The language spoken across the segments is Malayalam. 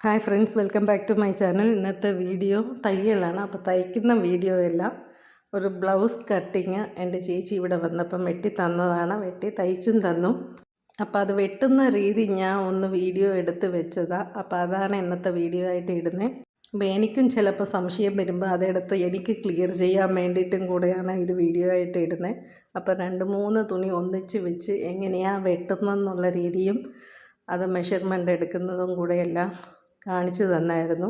Hi friends, welcome back to my channel. ഇന്നത്തെ വീഡിയോ തയ്യലാണ്. അപ്പോൾ തയ്ക്കുന്ന വീഡിയോ അല്ല, ഒരു ബ്ലൗസ് കട്ടിങ് എൻ്റെ ചേച്ചി ഇവിടെ വന്നപ്പം വെട്ടി തന്നതാണ്. വെട്ടി തയ്ച്ചും തന്നു. അപ്പോൾ അത് വെട്ടുന്ന രീതി ഞാൻ ഒന്ന് വീഡിയോ എടുത്ത് വെച്ചതാണ്. അപ്പോൾ അതാണ് ഇന്നത്തെ വീഡിയോ ആയിട്ട് ഇടുന്നത്. അപ്പോൾ എനിക്കും ചിലപ്പോൾ സംശയം വരുമ്പോൾ അതെടുത്ത് എനിക്ക് ക്ലിയർ ചെയ്യാൻ വേണ്ടിയിട്ടും കൂടെയാണ് ഇത് വീഡിയോ ആയിട്ട് ഇടുന്നത്. അപ്പോൾ 2-3 തുണി ഒന്നിച്ച് വെച്ച് എങ്ങനെയാണ് വെട്ടുന്നതെന്നുള്ള രീതിയും അത് മെഷർമെൻ്റ് എടുക്കുന്നതും കൂടെയെല്ലാം കാണിച്ചു തന്നായിരുന്നു.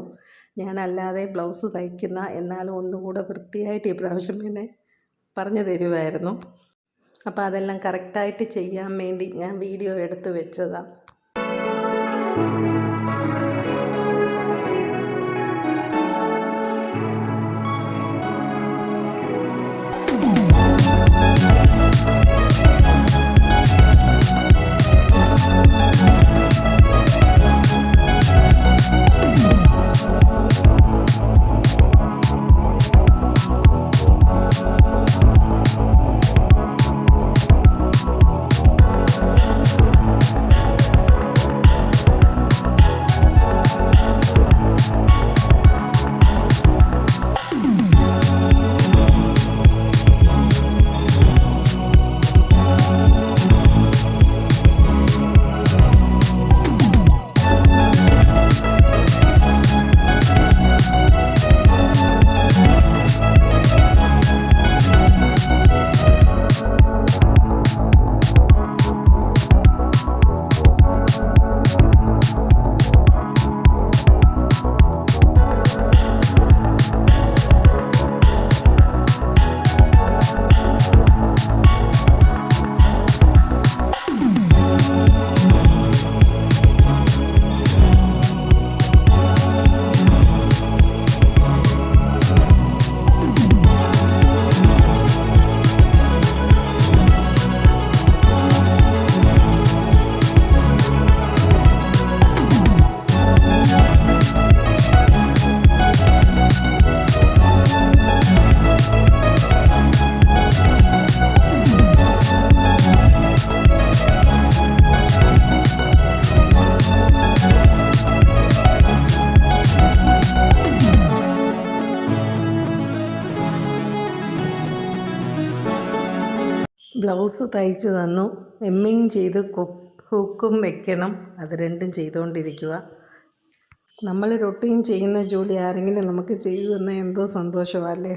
ഞാനല്ലാതെ ബ്ലൗസ് തയ്ക്കുന്ന, എന്നാലും ഒന്നുകൂടെ വൃത്തിയായിട്ട് ഈ പ്രാവശ്യം പിന്നെ പറഞ്ഞു തരുമായിരുന്നു. അപ്പോൾ അതെല്ലാം കറക്റ്റായിട്ട് ചെയ്യാൻ വേണ്ടി ഞാൻ വീഡിയോ എടുത്ത് വെച്ചതാണ്. ബ്ലൗസ് തയ്ച്ച് തന്നു. എമ്മിങ് ചെയ്ത് ഹുക്കും വെക്കണം. അത് രണ്ടും ചെയ്തുകൊണ്ടിരിക്കുക. നമ്മൾ റൊട്ടീൻ ചെയ്യുന്ന ജോലി ആരെങ്കിലും നമുക്ക് ചെയ്തു തന്നാൽ എന്തോ സന്തോഷമല്ലേ.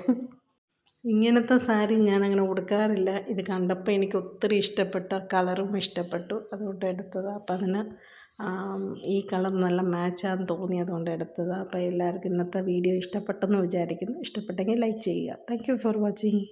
ഇങ്ങനത്തെ സാരി ഞാനങ്ങനെ ഉടുക്കാറില്ല. ഇത് കണ്ടപ്പോൾ എനിക്ക് ഒത്തിരി ഇഷ്ടപ്പെട്ട, കളറും ഇഷ്ടപ്പെട്ടു, അതുകൊണ്ട് എടുത്തതാണ്. അപ്പം അതിന് ഈ കളർ നല്ല മാച്ചാന്ന് തോന്നി, അതുകൊണ്ട് എടുത്തതാണ്. അപ്പോൾ എല്ലാവർക്കും ഇന്നത്തെ വീഡിയോ ഇഷ്ടപ്പെട്ടെന്ന് വിചാരിക്കുന്നു. ഇഷ്ടപ്പെട്ടെങ്കിൽ ലൈക്ക് ചെയ്യുക. Thank you for watching.